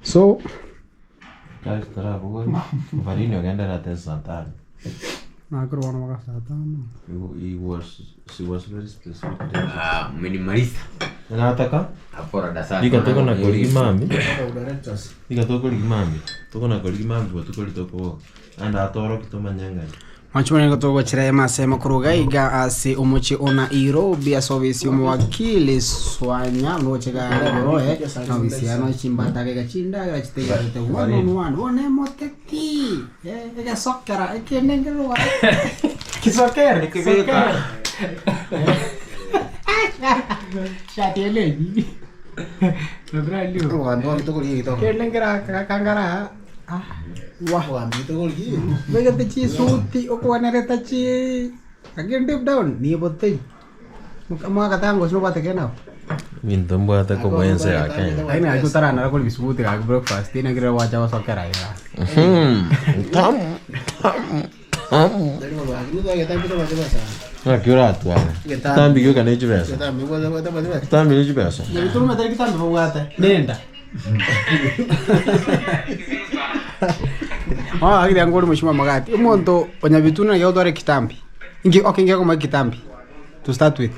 So guys, tara bugo. Varini ogenda na tesantana. nakuruona makasatana. She was very specific. Minimalista. Nataka Apora dasani. Dika toko na koligi mami. Dika toko koligi mami. Toko na koligi mami bo toko litoko. Anda atoro kitoma nyanga. Manchumani kutoka chira masema kurugaiga ase umuchi ona Nairobi asovisi umwakili swanya nochega roe na visiano chimbata ga chinda ga chitega te one moteti ga sokera ekenengero kisokera kisokera shati eleji ndralio ando to kuli to kenengera kangara wah ambil tu lagi. Mereka teci suti, aku warna reta ci. Again deep down, ni botin. Muka kata anggus lu batek kenapa? Mintum buat aku main saya kan. Ini aku taran, aku lebih sebut aku breakfast. Ini kira wajah sokera ya. Tam. Dari mana? Ini tu kita bisa baca bahasa. Nah, kira tu ada. Kitambi juga kan itu biasa. Kitambi buat bahasa. Kitambi itu biasa. Jadi tu rumah tadi Kitambi buat apa? Nenda. Ah, agli angoli mheshimiwa Magati. Umuntu onyabituna ya udware Kitambi. Ingi kama Kitambi. To start with.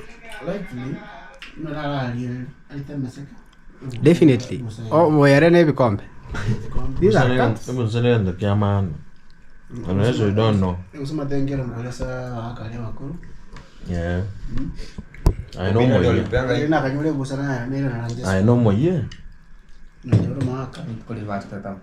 Definitely. Oh, moyere ne bikombe. These are cats. Ndo kiamano. Unless you don't know. Usema tengera mkolesa akali makuru. Yeah. I know moye. Ina kanyule busana na nira na I know moye. Najoro maka. Kuli basta tam.